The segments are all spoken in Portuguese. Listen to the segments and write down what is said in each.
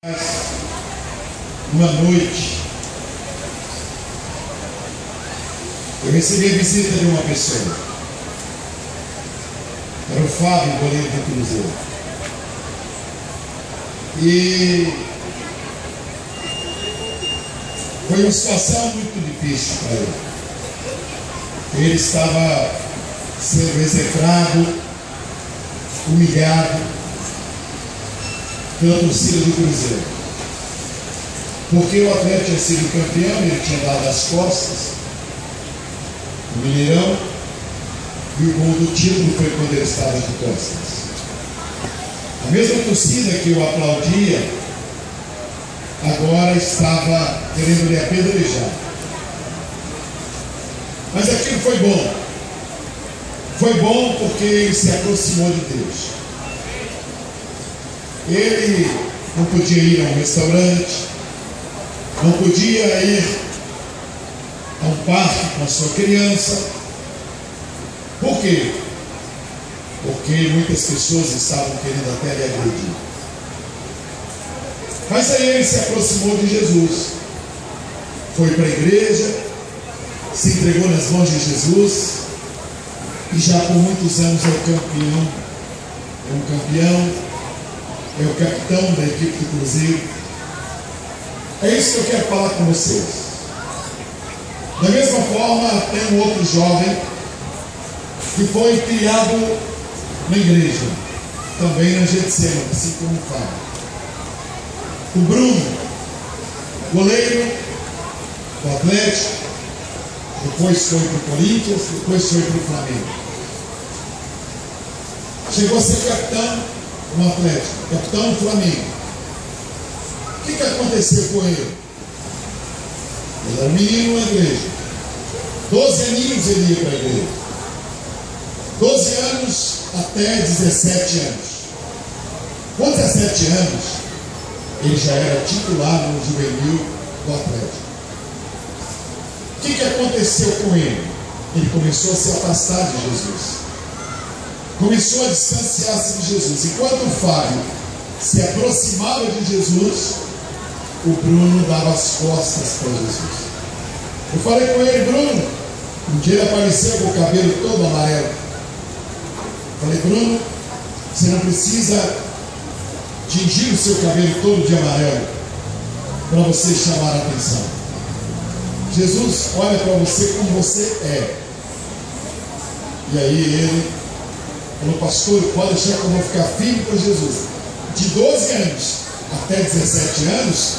Uma noite, eu recebi a visita de uma pessoa. Era o Fábio, goleiro do Cruzeiro. E foi uma situação muito difícil para ele. Ele estava sendo execrado, humilhado pela torcida do Cruzeiro. Porque o Atlético tinha sido campeão, ele tinha dado as costas no Mineirão, e o gol do título foi quando ele estava de costas. A mesma torcida que o aplaudia, agora estava querendo lhe apedrejar. Mas aquilo foi bom. Foi bom porque ele se aproximou de Deus. Ele não podia ir a um restaurante, não podia ir a um parque com a sua criança. Por quê? Porque muitas pessoas estavam querendo até lhe agredir. Mas aí ele se aproximou de Jesus, foi para a igreja, se entregou nas mãos de Jesus, e já por muitos anos é o campeão, é o capitão da equipe do Cruzeiro. É isso que eu quero falar com vocês. Da mesma forma, tem um outro jovem que foi criado na igreja, também na Getsemane, assim como o Fábio. O Bruno, goleiro do Atlético, depois foi para o Corinthians, depois foi para o Flamengo. Chegou a ser capitão no Atlético, capitão do Flamengo. O que aconteceu com ele? Ele era um menino na igreja. 12 aninhos ele ia para a igreja. 12 anos até 17 anos. Com 17 anos, ele já era titular no juvenil do Atlético. O que aconteceu com ele? Ele começou a se afastar de Jesus. Começou a distanciar-se de Jesus. Enquanto o Fábio se aproximava de Jesus, o Bruno dava as costas para Jesus. Eu falei com ele: Bruno, um dia ele apareceu com o cabelo todo amarelo. Eu falei: Bruno, você não precisa tingir o seu cabelo todo de amarelo para você chamar a atenção. Jesus olha para você como você é. E aí ele falou: pastor, pode deixar que eu vou ficar firme para Jesus. De 12 anos até 17 anos,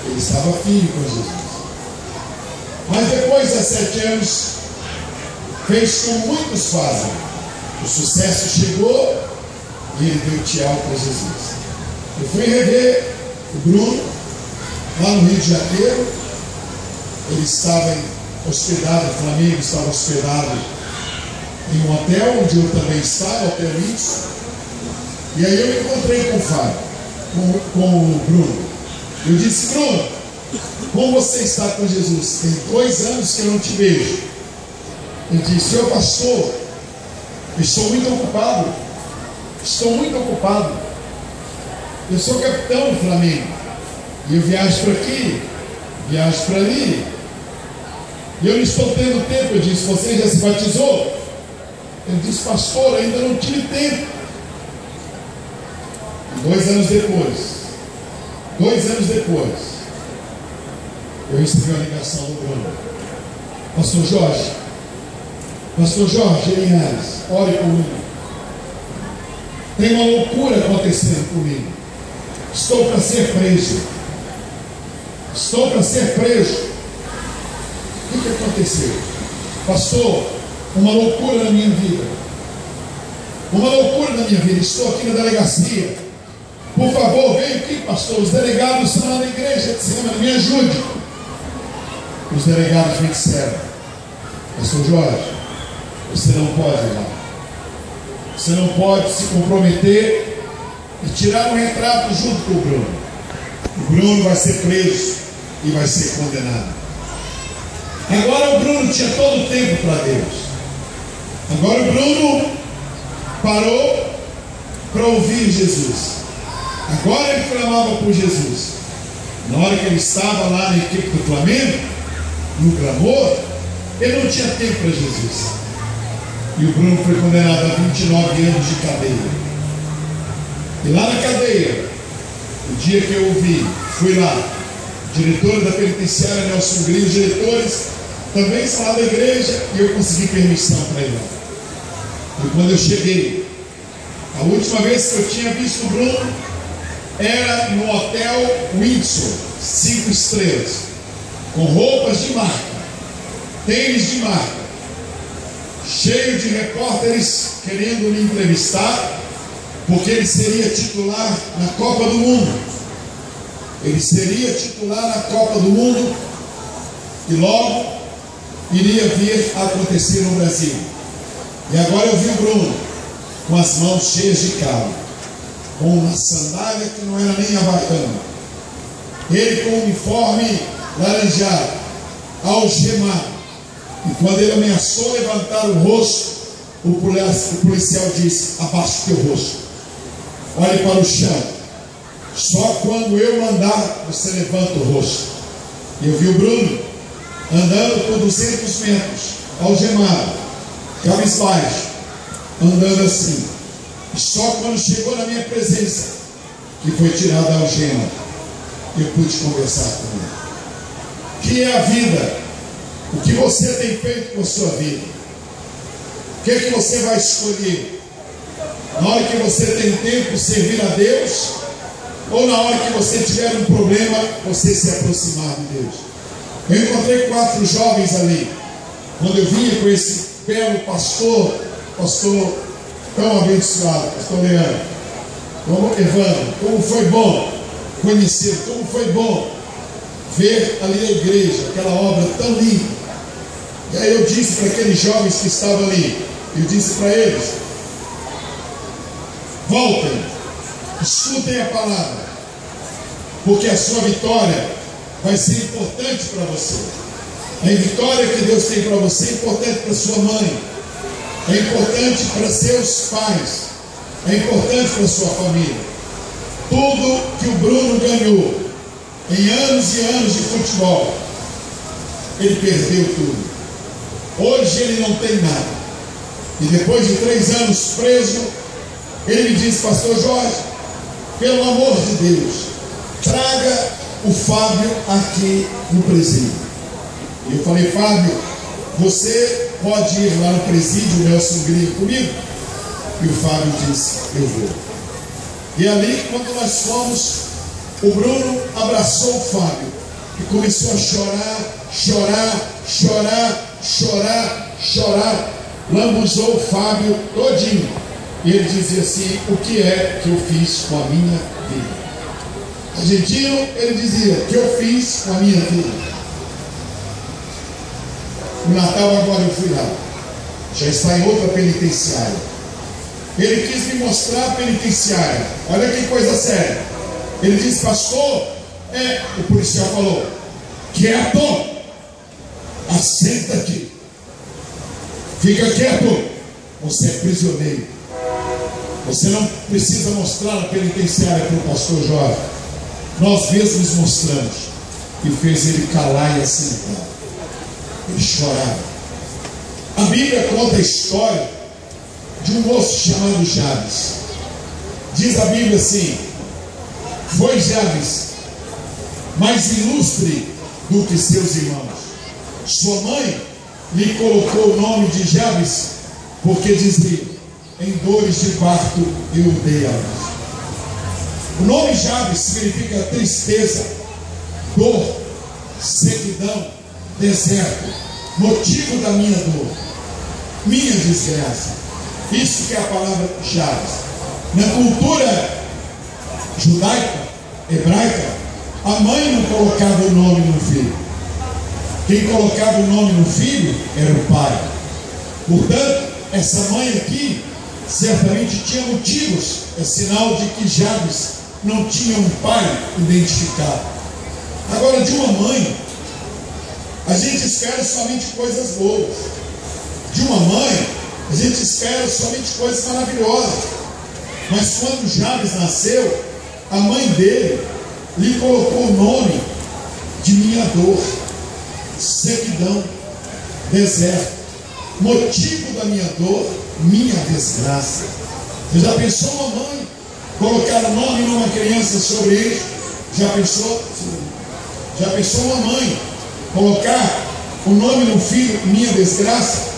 ele estava firme com Jesus. Mas depois de 17 anos, fez como muitos fazem. O sucesso chegou e ele deu tchau para Jesus. Eu fui rever o Bruno lá no Rio de Janeiro. Ele estava hospedado, o Flamengo estava hospedado em um hotel, onde eu também estava, Hotel Isso. E aí eu me encontrei com o Fábio, com o Bruno. Eu disse: Bruno, como você está com Jesus? Tem 2 anos que eu não te vejo. Ele disse: senhor pastor, eu estou muito ocupado. Estou muito ocupado. Eu sou capitão do Flamengo. E eu viajo para aqui, viajo para ali. E eu não estou tendo tempo. Eu disse: você já se batizou? Ele disse: pastor, ainda não tive tempo. E 2 anos depois, eu recebi uma ligação do Bruno: Pastor Jorge, Linhares, ore por mim. Tem uma loucura acontecendo comigo. Estou para ser preso. O que aconteceu? Pastor, uma loucura na minha vida. Estou aqui na delegacia. Por favor, venha aqui, pastor. Os delegados estão lá na igreja de semana, me ajude. Os delegados me disseram: pastor Jorge, você não pode ir lá. Você não pode se comprometer e tirar um retrato junto com o Bruno. O Bruno vai ser preso e vai ser condenado. Agora o Bruno tinha todo o tempo para Deus. Agora o Bruno parou para ouvir Jesus. Agora ele clamava por Jesus. Na hora que ele estava lá na equipe do Flamengo, no clamor, ele não tinha tempo para Jesus. E o Bruno foi condenado a 29 anos de cadeia. E lá na cadeia, o dia que eu ouvi, fui lá, diretora da penitenciária Nelson Gris, os diretores também são lá da igreja, e eu consegui permissão para ir lá. E quando eu cheguei, a última vez que eu tinha visto o Bruno era no hotel Windsor, 5 estrelas, com roupas de marca, tênis de marca, cheio de repórteres querendo me entrevistar, porque ele seria titular na Copa do Mundo. Ele seria titular na Copa do Mundo e logo iria vir a acontecer no Brasil. E agora eu vi o Bruno com as mãos cheias de calo, com uma sandália que não era nem havaiana, ele com o uniforme laranjado, algemado. E quando ele ameaçou levantar o rosto, o policial disse: abaixe o teu rosto, olhe para o chão, só quando eu mandar você levanta o rosto. E eu vi o Bruno andando por 200 metros, algemado, cabisbaixo, andando assim. E só quando chegou na minha presença, que foi tirada a algema, eu pude conversar com ele. O que é a vida? O que você tem feito com a sua vida? O que é que você vai escolher? Na hora que você tem tempo, servir a Deus? Ou na hora que você tiver um problema, você se aproximar de Deus? Eu encontrei 4 jovens ali. Quando eu vinha com esse belo pastor tão abençoado, pastor Leandro, como Evandro, como foi bom conhecer, como foi bom ver ali a igreja, aquela obra tão linda. E aí eu disse para aqueles jovens que estavam ali, eu disse para eles: voltem, escutem a palavra, porque a sua vitória vai ser importante para você. A vitória que Deus tem para você é importante para sua mãe, é importante para seus pais, é importante para sua família. Tudo que o Bruno ganhou em anos e anos de futebol, ele perdeu tudo. Hoje ele não tem nada. E depois de 3 anos preso, ele me disse: pastor Jorge, pelo amor de Deus, traga o Fábio aqui no presídio. E eu falei: Fábio, você pode ir lá no presídio Nelson Gris comigo? E o Fábio disse: eu vou. E ali, quando nós fomos, o Bruno abraçou o Fábio e começou a chorar, lambuzou o Fábio todinho. E ele dizia assim: o que é que eu fiz com a minha vida? Argentino, ele dizia: o que eu fiz com a minha vida? No Natal agora eu fui lá, já está em outra penitenciária. Ele quis me mostrar a penitenciária. Olha que coisa séria. Ele disse: pastor, o policial falou: quieto, assenta aqui, fica quieto, você é prisioneiro, você não precisa mostrar a penitenciária para o pastor Jorge, nós mesmos mostramos. E fez ele calar e assentar. Ele chorava. A Bíblia conta a história de um moço chamado Jabes. Diz a Bíblia assim: foi Jabes mais ilustre do que seus irmãos. Sua mãe lhe colocou o nome de Jabes porque dizia: em dores de parto eu dei a luz. O nome Jabes significa tristeza, dor, sequidão, deserto, motivo da minha dor, minha desgraça. Isso que é a palavra Jabes. Na cultura judaica, hebraica, a mãe não colocava o nome no filho. Quem colocava o nome no filho era o pai. Portanto, essa mãe aqui certamente tinha motivos. É sinal de que Jabes não tinha um pai identificado. Agora, de uma mãe, a gente espera somente coisas boas. De uma mãe, a gente espera somente coisas maravilhosas. Mas quando Jabes nasceu, a mãe dele lhe colocou o nome de minha dor, sequidão, deserto. Motivo da minha dor, minha desgraça. Você já pensou uma mãe colocar o nome numa criança sobre ele? Já pensou? Já pensou uma mãe colocar o nome no filho, minha desgraça?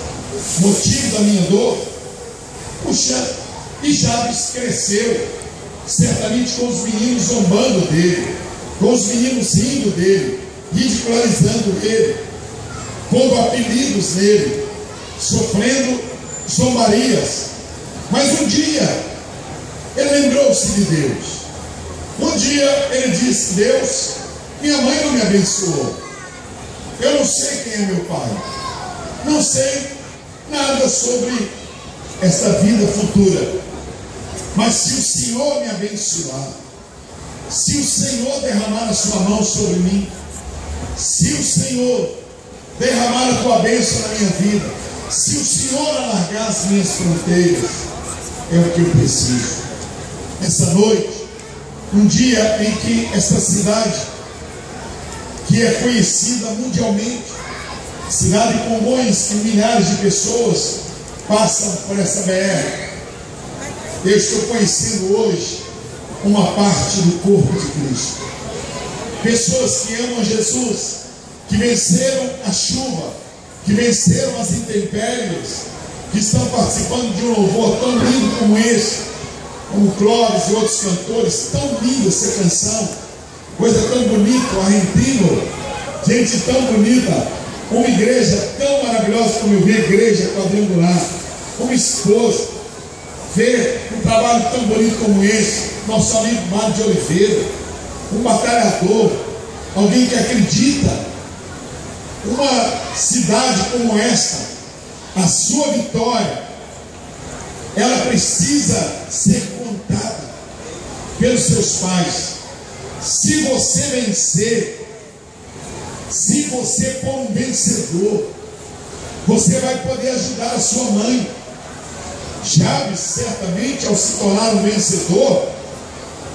Motivo da minha dor? Puxa, e Jabes cresceu, certamente com os meninos zombando dele, com os meninos rindo dele, ridicularizando ele, pondo apelidos nele, sofrendo zombarias. Mas um dia ele lembrou-se de Deus. Um dia ele disse: Deus, minha mãe não me abençoou, eu não sei quem é meu pai, não sei nada sobre essa vida futura, mas se o Senhor me abençoar, se o Senhor derramar a sua mão sobre mim, se o Senhor derramar a tua bênção na minha vida, se o Senhor alargar as minhas fronteiras, é o que eu preciso. Essa noite, um dia em que esta cidade, que é conhecida mundialmente, cidade com milhares de pessoas passam por essa BR, eu estou conhecendo hoje uma parte do corpo de Cristo. Pessoas que amam Jesus, que venceram a chuva, que venceram as intempéries, que estão participando de um louvor tão lindo como esse, como Clóvis e outros cantores. Tão linda essa canção, coisa tão bonita, o Argentino, gente tão bonita, uma igreja tão maravilhosa como eu vi, a igreja quadrangular, como esposo, ver um trabalho tão bonito como esse, nosso amigo Mário de Oliveira, um batalhador, alguém que acredita. Uma cidade como esta, a sua vitória, ela precisa ser contada pelos seus pais. Se você vencer, se você for um vencedor, você vai poder ajudar a sua mãe. Jabes, certamente, ao se tornar um vencedor,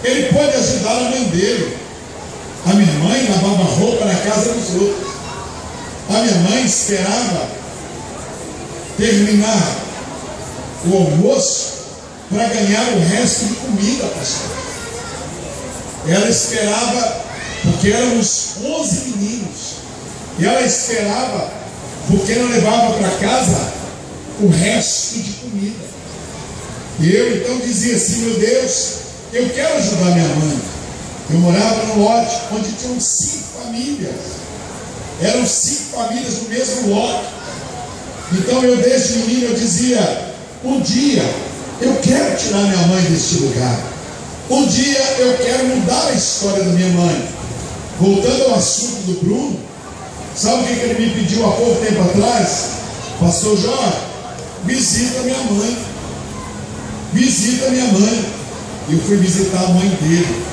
ele pode ajudar a mãe dele. A minha mãe lavava roupa na casa dos outros. A minha mãe esperava terminar o almoço para ganhar o resto de comida, pastor. Ela esperava, porque éramos 11 meninos, e ela esperava, porque ela levava para casa o resto de comida. E eu então dizia assim: meu Deus, eu quero ajudar minha mãe. Eu morava num lote onde tinham 5 famílias. Eram 5 famílias no mesmo lote. Então eu, desde menino, eu dizia: um dia eu quero tirar minha mãe deste lugar. Um dia eu quero mudar a história da minha mãe. Voltando ao assunto do Bruno, sabe o que ele me pediu há pouco tempo atrás? Pastor Jorge, visita minha mãe. Visita minha mãe. E eu fui visitar a mãe dele.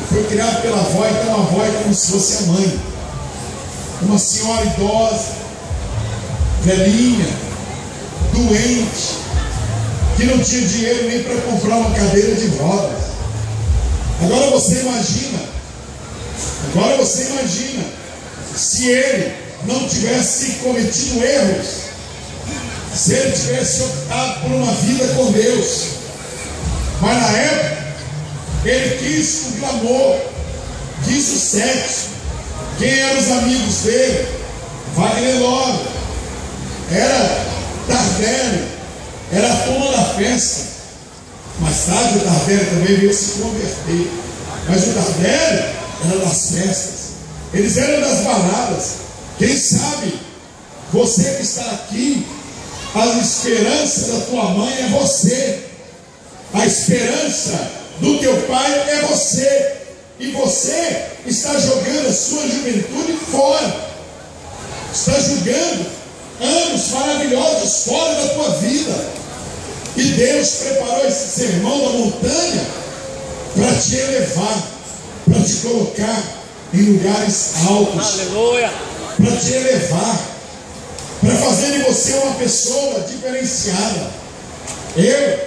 Eu fui criado pela avó, então a avó é como se fosse a mãe. Uma senhora idosa, velhinha, doente, que não tinha dinheiro nem para comprar uma cadeira de rodas. Agora você imagina, se ele não tivesse cometido erros, se ele tivesse optado por uma vida com Deus, mas na época ele quis o glamour, quis o sexo. Quem eram os amigos dele? Wagner Love, era Tardelli, era a turma da festa. Mais tarde o Tardelli também veio se converter, mas o Tardelli era das festas, eles eram das baladas. Quem sabe você que está aqui, a esperança da tua mãe é você, a esperança do teu pai é você, e você está jogando a sua juventude fora, está jogando anos maravilhosos fora da tua vida. E Deus preparou esse sermão da montanha para te elevar, para te colocar em lugares altos, Aleluia, para te elevar, para fazer de você uma pessoa diferenciada. Eu,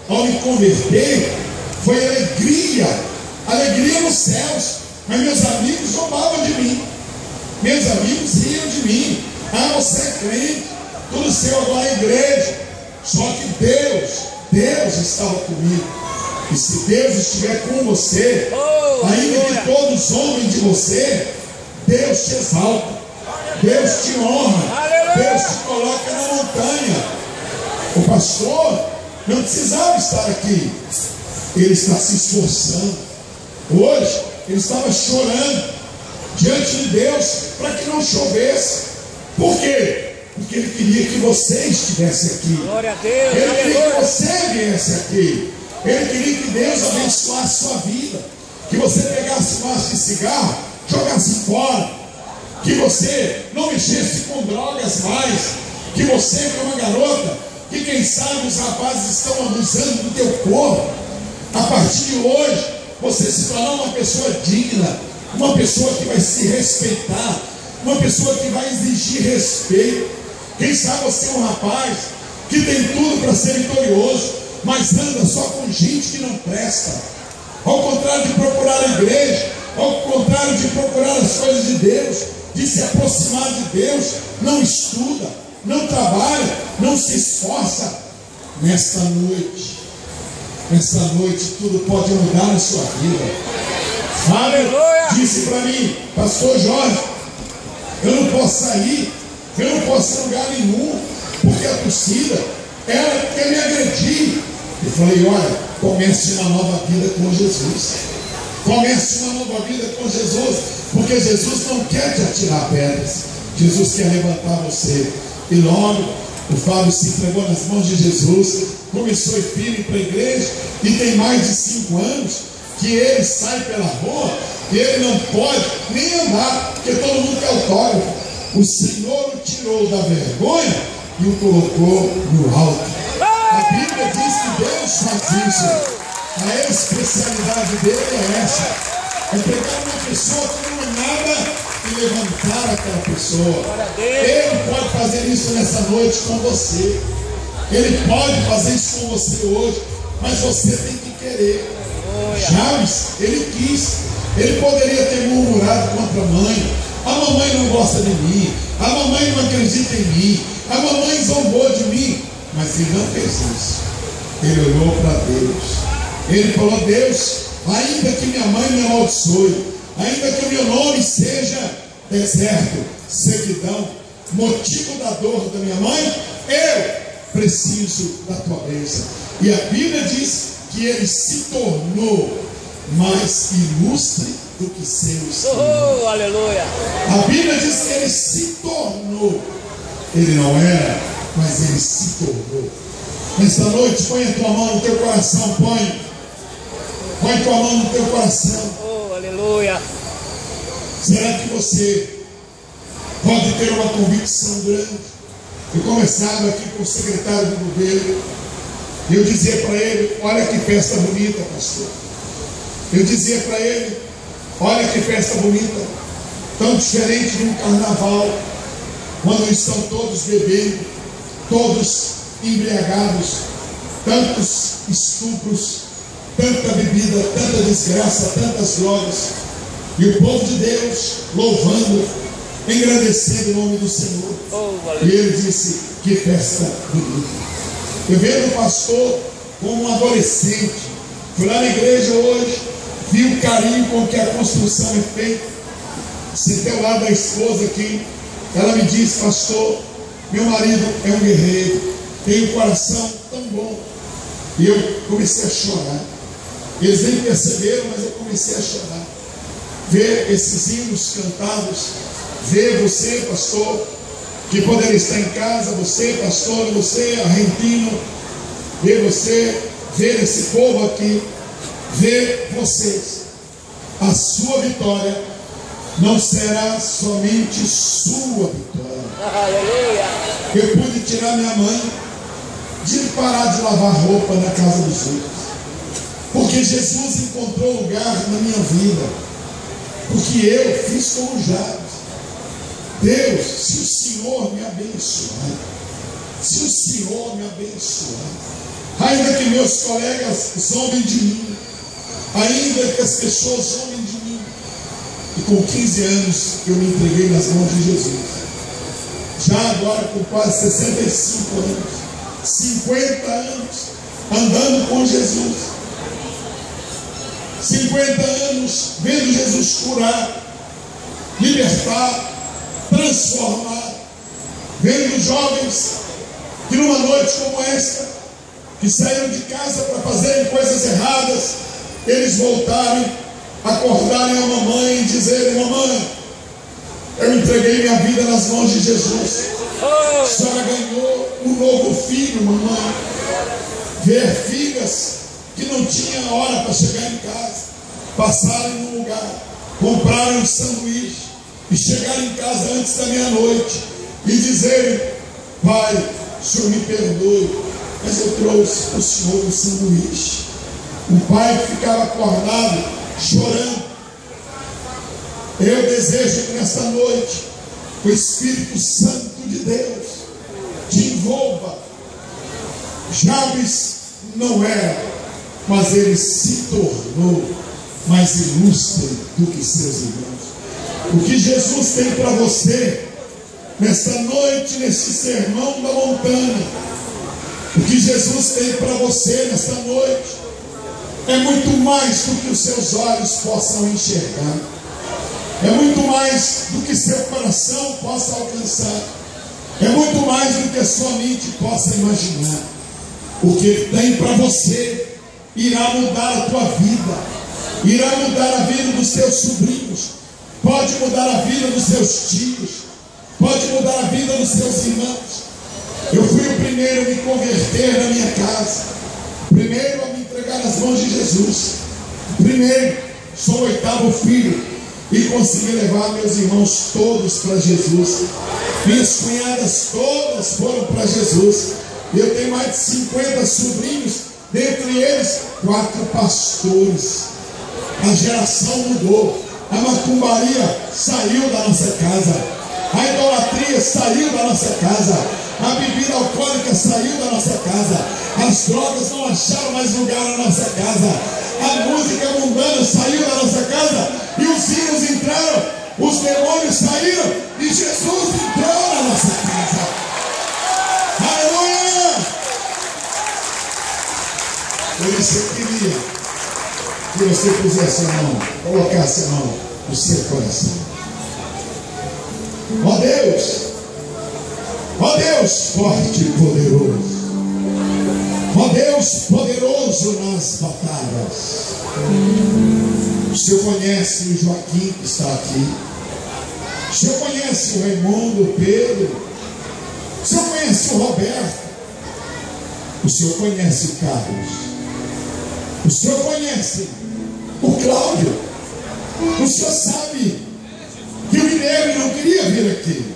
ao me converter, foi alegria alegria nos céus, mas meus amigos zombavam de mim, meus amigos riam de mim. Ah, você é crente, tudo seu agora é igreja. Só que Deus estava comigo. E se Deus estiver com você, ainda que todos zombem de você, Deus te exalta, Deus te honra, Deus te coloca na montanha. O pastor não precisava estar aqui, ele está se esforçando. Hoje ele estava chorando diante de Deus para que não chovesse. Por quê? Porque ele queria que você estivesse aqui. Glória a Deus. Ele queria que você viesse aqui. Ele queria que Deus abençoasse sua vida, que você pegasse um maço de cigarro, jogasse fora, que você não mexesse com drogas mais, que você, como uma garota, que quem sabe os rapazes estão abusando do teu corpo, a partir de hoje você se tornar uma pessoa digna, uma pessoa que vai se respeitar, uma pessoa que vai exigir respeito. Quem sabe você é um rapaz que tem tudo para ser vitorioso, mas anda só com gente que não presta. Ao contrário de procurar a igreja, ao contrário de procurar as coisas de Deus, de se aproximar de Deus, não estuda, não trabalha, não se esforça. Nesta noite tudo pode mudar na sua vida. Fábio disse para mim: pastor Jorge, eu não posso sair, eu não posso ir a lugar nenhum, porque a torcida, ela quer me agredir. Eu falei: olha, comece uma nova vida com Jesus. Comece uma nova vida com Jesus, porque Jesus não quer te atirar pedras, Jesus quer levantar você. E logo o Fábio se entregou nas mãos de Jesus, começou a ir firme para a igreja, e tem mais de 5 anos que ele sai pela rua e ele não pode nem andar, porque todo mundo quer autógrafo. O Senhor o tirou da vergonha e o colocou no alto. A Bíblia diz que Deus faz isso. A especialidade dele é essa: é pegar uma pessoa que não é nada e levantar aquela pessoa. Ele pode fazer isso nessa noite com você. Ele pode fazer isso com você hoje, mas você tem que querer. James, ele quis. Ele poderia ter murmurado contra a mãe: a mamãe não gosta de mim, a mamãe não acredita em mim, a mamãe zombou de mim. Mas ele não fez isso. Ele olhou para Deus. Ele falou: Deus, ainda que minha mãe me amaldiçoe, ainda que o meu nome seja deserto, sequidão, motivo da dor da minha mãe, eu preciso da tua bênção. E a Bíblia diz que ele se tornou mais ilustre do que seus irmãos. Aleluia. A Bíblia diz que ele se tornou. Ele não era, mas ele se tornou. Nesta noite, põe a tua mão no teu coração, põe a tua mão no teu coração. Aleluia. Será que você pode ter uma convicção grande? Eu conversava aqui com o secretário do governo, e eu dizia para ele: olha que festa bonita, pastor. Eu dizia para ele: olha que festa bonita, tão diferente de um carnaval, quando estão todos bebendo, todos embriagados, tantos estupros, tanta bebida, tanta desgraça, tantas drogas, e o povo de Deus louvando, engrandecendo o nome do Senhor. E ele disse: que festa bonita. Eu vejo o pastor como um adolescente. Fui lá na igreja hoje, vi o carinho com que a construção é feita. Sentei ao lado da esposa aqui. Ela me disse: pastor, meu marido é um guerreiro, tem um coração tão bom. E eu comecei a chorar. Eles nem perceberam, mas eu comecei a chorar. Ver esses hinos cantados, ver você, pastor, que poderia estar em casa, você, pastor, você, argentino, ver você, ver esse povo aqui, ver vocês. A sua vitória não será somente sua vitória. Aleluia. Eu pude tirar minha mãe de parar de lavar roupa na casa dos outros, porque Jesus encontrou lugar na minha vida, porque eu fiz como Jabes. Deus, se o Senhor me abençoar, se o Senhor me abençoar, ainda que meus colegas zombem de mim, ainda que as pessoas zombem de mim. E com 15 anos eu me entreguei nas mãos de Jesus. Já agora com quase 65 anos, 50 anos, andando com Jesus. 50 anos vendo Jesus curar, libertar, transformar. Vendo jovens que numa noite como esta, que saíram de casa para fazerem coisas erradas, eles voltarem, acordarem a mamãe e dizerem: mamãe, eu entreguei minha vida nas mãos de Jesus. A senhora ganhou um novo filho, mamãe. Ver filhas que não tinham hora para chegar em casa, passarem num lugar, comprarem um sanduíche e chegarem em casa antes da meia-noite e dizerem: pai, o senhor me perdoe, mas eu trouxe para o senhor um sanduíche. O pai que ficava acordado, chorando. Eu desejo que nesta noite o Espírito Santo de Deus te envolva. Jabes não era, mas ele se tornou mais ilustre do que seus irmãos. O que Jesus tem para você nesta noite, nesse sermão da montanha, o que Jesus tem para você nesta noite é muito mais do que os seus olhos possam enxergar, é muito mais do que seu coração possa alcançar, é muito mais do que a sua mente possa imaginar. O que Ele tem para você irá mudar a tua vida, irá mudar a vida dos teus sobrinhos, pode mudar a vida dos seus tios, pode mudar a vida dos seus irmãos. Eu fui o primeiro a me converter na minha casa, primeiro a me entregar nas mãos de Jesus, primeiro, sou o 8º filho e consegui levar meus irmãos todos para Jesus. Minhas cunhadas todas foram para Jesus. Eu tenho mais de 50 sobrinhos, dentre eles 4 pastores. A geração mudou, a macumbaria saiu da nossa casa, a idolatria saiu da nossa casa, a bebida alcoólica saiu da nossa casa, as drogas não acharam mais lugar na nossa casa, a música mundana saiu da nossa casa, e os hinos entraram, os demônios saíram, e Jesus entrou na nossa casa. Aleluia! Por isso eu queria que você pusesse a mão, colocasse a mão no seu coração. Ó Deus forte e poderoso, ó Deus poderoso nas batalhas. O Senhor conhece o Joaquim que está aqui, o Senhor conhece o Raimundo, o Pedro, o Senhor conhece o Roberto, o Senhor conhece o Carlos, o Senhor conhece o Cláudio, o Senhor sabe que o Guilherme não queria vir aqui.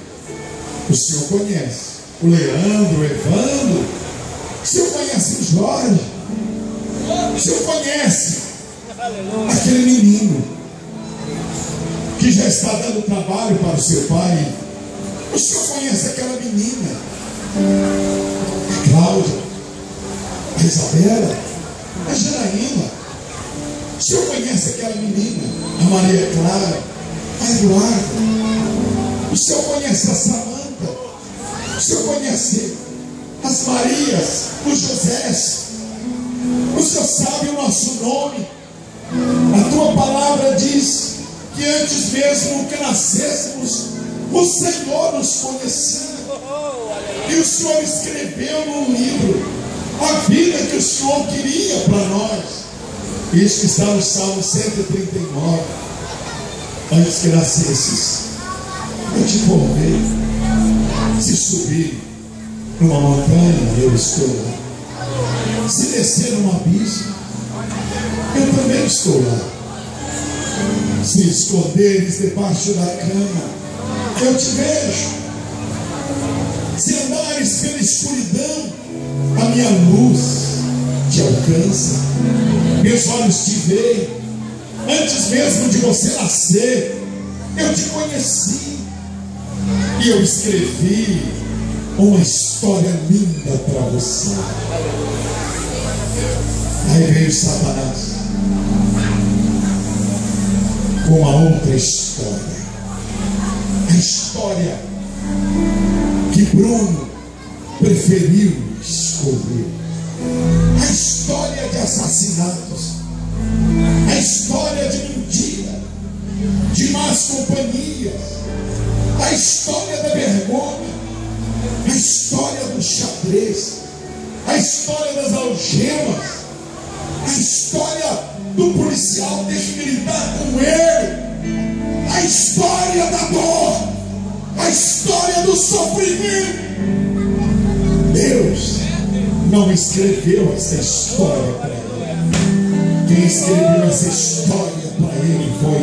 O Senhor conhece o Leandro, o Evandro, o Senhor conhece o Jorge, o Senhor conhece aquele menino que já está dando trabalho para o seu pai. O Senhor conhece aquela menina, a Cláudia, a Isabela, a Janaína. O Senhor conhece aquela menina, a Maria Clara, a Eduarda. O Senhor conhece a Samanta. O Senhor conhece as Marias, os Josés. O Senhor sabe o nosso nome. A tua palavra diz que antes mesmo que nascêssemos, o Senhor nos conhecia. E o Senhor escreveu num livro a vida que o Senhor queria para nós. Isso que está no Salmo 139. Antes que nascesses, eu te formei. Se subir numa montanha, eu estou lá. Se descer num abismo, eu também estou lá. Se esconderes debaixo da cama, eu te vejo. Se andares pela escuridão, a minha luz te alcança. Meus olhos te veem. Antes mesmo de você nascer, eu te conheci. E eu escrevi uma história linda para você. Aí veio Satanás com a outra história. A história que Bruno preferiu escolher. A história de assassinatos. A história de mentira, de más companhias. A história da vergonha. A história do xadrez. A história das algemas. A história do policial ter que gritar com ele. A história da dor. A história do sofrimento. Deus não escreveu essa história para ele. Quem escreveu essa história para ele foi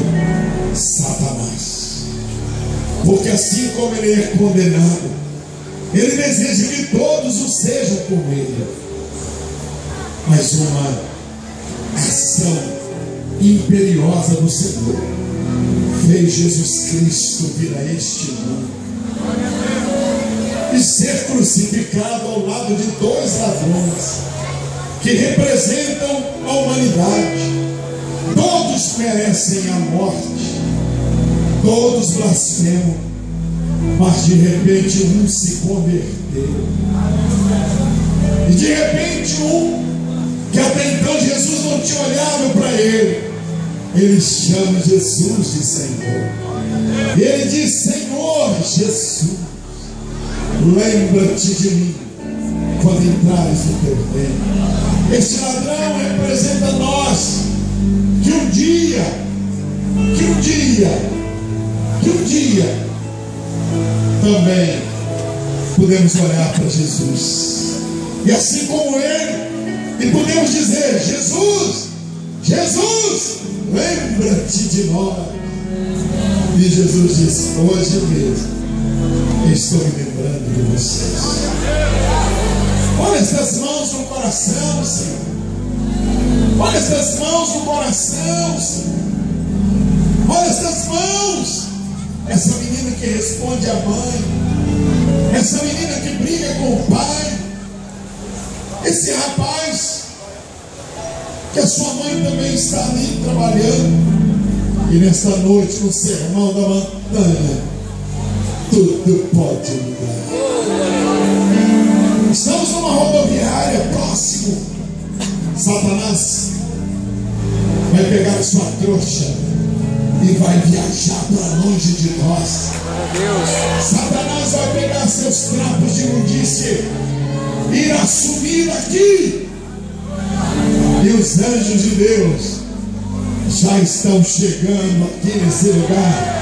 Satanás. Porque assim como ele é condenado, ele deseja que todos o sejam como ele. Mas uma ação imperiosa do Senhor fez Jesus Cristo vir a este mundo e ser crucificado ao lado de dois ladrões que representam a humanidade. Todos merecem a morte, todos blasfemam, mas de repente um se converteu. E de repente que até então Jesus não tinha olhado para ele chama Jesus de Senhor. E ele diz: Senhor Jesus, lembra-te de mim quando entrares no teu reino. Este ladrão representa nós, que um dia também podemos olhar para Jesus, e assim como ele, e podemos dizer: Jesus, Jesus, lembra-te de nós. E Jesus disse: hoje mesmo estou me lembrando de vocês. Olha essas mãos no coração, Senhor. Olha essas mãos no coração, Senhor. Olha essas mãos. Essa menina que responde à mãe. Essa menina que briga com o pai. Esse rapaz que a sua mãe também está ali trabalhando. E nesta noite, no sermão da montanha, tudo pode mudar. Estamos numa rodoviária próximo. Satanás vai pegar sua trouxa e vai viajar para longe de nós. Satanás vai pegar seus trapos de imundície e irá sumir aqui. E os anjos de Deus já estão chegando aqui nesse lugar